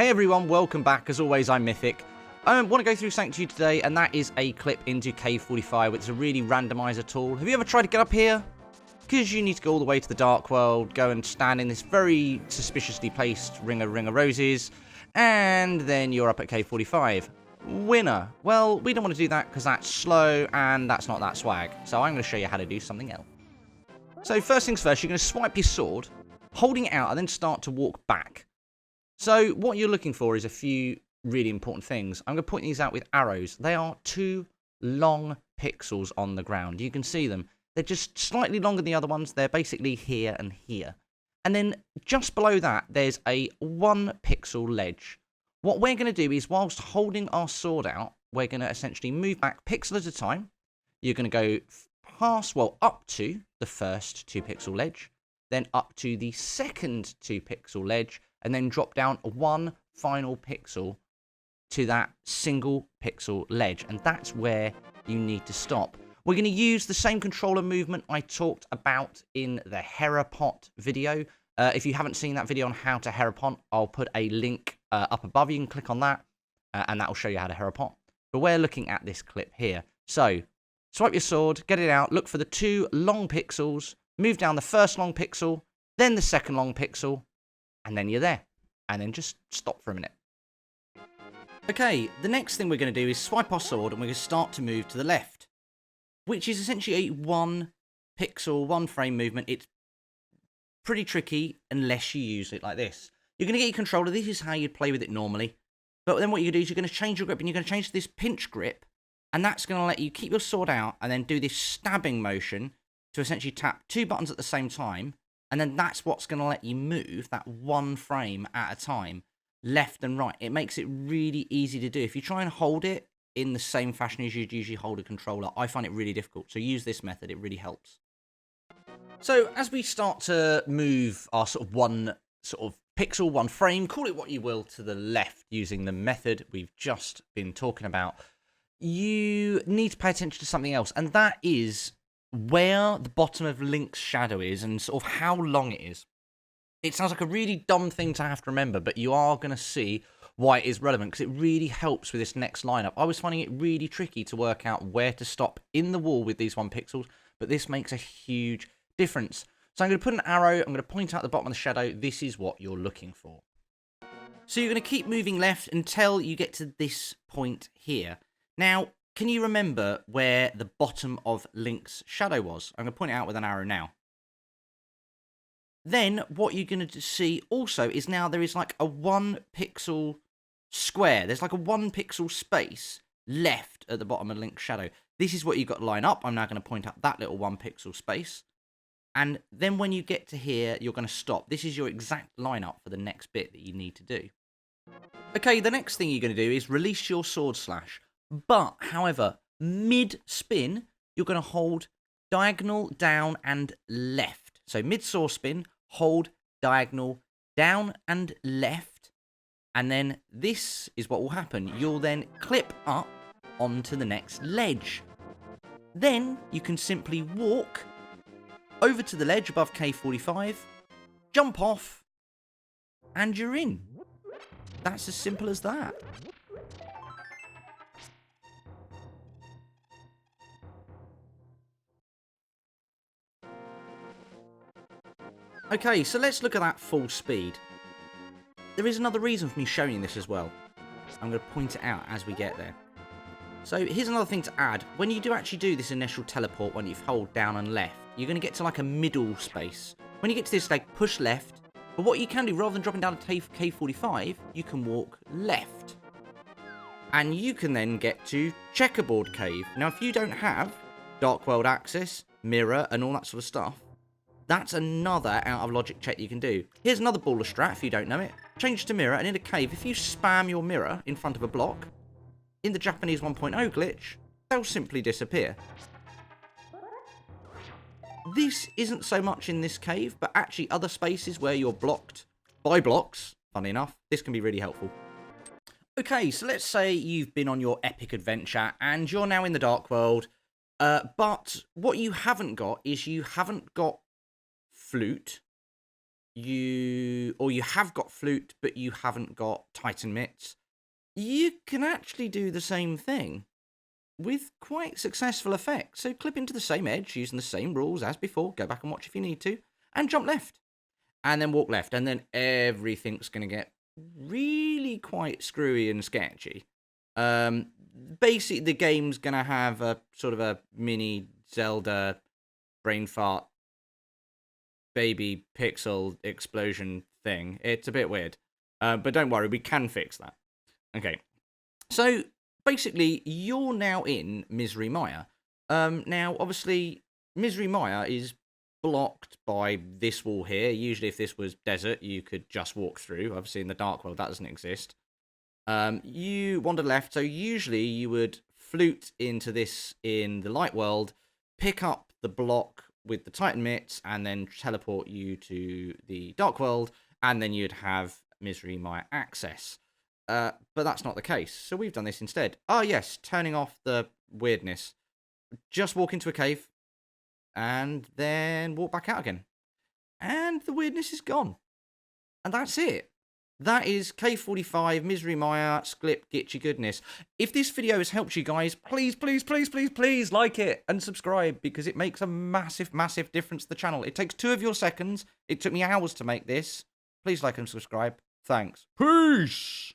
Hey everyone, welcome back. As always, I'm Mythic. I want to go through something to you today, and that is a clip into Cave 45, which is a really randomizer tool. Have you ever tried to get up here? Because you need to go all the way to the Dark World, go and stand in this very suspiciously placed ring of roses, and then you're up at Cave 45. Winner. Well, we don't want to do that because that's slow, and that's not that swag. So I'm going to show you how to do something else. So first things first, you're going to swipe your sword, holding it out, and then start to walk back. So what you're looking for is a few really important things. I'm going to point these out with arrows. They are two long pixels on the ground. You can see them. They're just slightly longer than the other ones. They're basically here and here. And then just below that, there's a 1 pixel ledge. What we're going to do is, whilst holding our sword out, we're going to essentially move back pixel at a time. You're going to go past, well, up to the first 2 pixel ledge, then up to the second 2 pixel ledge, and then drop down 1 final pixel to that single pixel ledge. And that's where you need to stop. We're going to use the same controller movement I talked about in the Herapot video. If you haven't seen that video on how to Herapot, I'll put a link up above. You can click on that, and that will show you how to Herapot. But we're looking at this clip here. So, swipe your sword, get it out, look for the 2 long pixels, move down the first long pixel, then the second long pixel, and then you're there. And then just stop for a minute. Okay, the next thing we're going to do is swipe our sword, and we're going to start to move to the left, which is essentially a 1 pixel, 1 frame movement. It's pretty tricky unless you use it like this. You're going to get your controller. This is how you'd play with it normally. But then what you're going to do is you're going to change your grip, and you're going to change to this pinch grip, and that's going to let you keep your sword out and then do this stabbing motion to essentially tap 2 buttons at the same time. And then that's what's going to let you move that 1 frame at a time, left and right. It makes it really easy to do. If you try and hold it in the same fashion as you'd usually hold a controller, I find it really difficult. So use this method. It really helps. So as we start to move our sort of 1 sort of pixel, 1 frame, call it what you will, to the left using the method we've just been talking about, you need to pay attention to something else. And that is where the bottom of Link's shadow is and sort of how long it is. It sounds like a really dumb thing to have to remember, but you are going to see why it is relevant, because it really helps with this next lineup. I was finding it really tricky to work out where to stop in the wall with these 1 pixels, but this makes a huge difference. So I'm going to put an arrow, I'm going to point out the bottom of the shadow. This is what you're looking for. So you're going to keep moving left until you get to this point here. Now, can you remember where the bottom of Link's shadow was? I'm going to point it out with an arrow now. Then what you're going to see also is now there is like a 1 pixel square. There's like a 1 pixel space left at the bottom of Link's shadow. This is what you've got to line up. I'm now going to point out that little 1 pixel space. And then when you get to here, you're going to stop. This is your exact lineup for the next bit that you need to do. Okay, the next thing you're going to do is release your sword slash. But, however, mid-spin, you're going to hold diagonal, down, and left. So mid-sword spin, hold diagonal, down, and left. And then this is what will happen. You'll then clip up onto the next ledge. Then you can simply walk over to the ledge above K45, jump off, and you're in. That's as simple as that. Okay, so let's look at that full speed. There is another reason for me showing you this as well. I'm going to point it out as we get there. So here's another thing to add. When you do actually do this initial teleport, when you hold down and left, you're going to get to like a middle space. When you get to this, like, push left. But what you can do, rather than dropping down to K45, you can walk left. And you can then get to Checkerboard Cave. Now, if you don't have Dark World access, mirror, and all that sort of stuff, that's another out of logic check you can do. Here's another baller strat if you don't know it. Change to mirror, and in a cave, if you spam your mirror in front of a block, in the Japanese 1.0 glitch, they'll simply disappear. This isn't so much in this cave, but actually other spaces where you're blocked by blocks, funny enough, this can be really helpful. Okay, so let's say you've been on your epic adventure, and you're now in the Dark World, but what you haven't got is you haven't got flute, you have got flute, but you haven't got Titan mitts, you can actually do the same thing with quite successful effect. So clip into the same edge using the same rules as before. Go back and watch if you need to. And jump left. And then walk left. And then everything's going to get really quite screwy and sketchy. Basically, the game's going to have a sort of a mini Zelda brain fart baby pixel explosion thing. It's a bit weird. But don't worry, we can fix that. Okay. So basically, you're now in Misery Mire. Now, obviously, Misery Mire is blocked by this wall here. Usually, if this was desert, you could just walk through. Obviously, in the Dark World, that doesn't exist. You wander left, so usually you would flute into this in the Light World, pick up the block with the Titan mitts, and then teleport you to the Dark World, and then you'd have Misery Mire access. But that's not the case, so we've done this instead. Ah, yes, turning off the weirdness. Just walk into a cave, and then walk back out again. And the weirdness is gone. And that's it. That is K45, Misery Mire, Sklip, Gitchy Goodness. If this video has helped you guys, please, please, please, please, please like it and subscribe, because it makes a massive, massive difference to the channel. It takes 2 of your seconds. It took me hours to make this. Please like and subscribe. Thanks. Peace!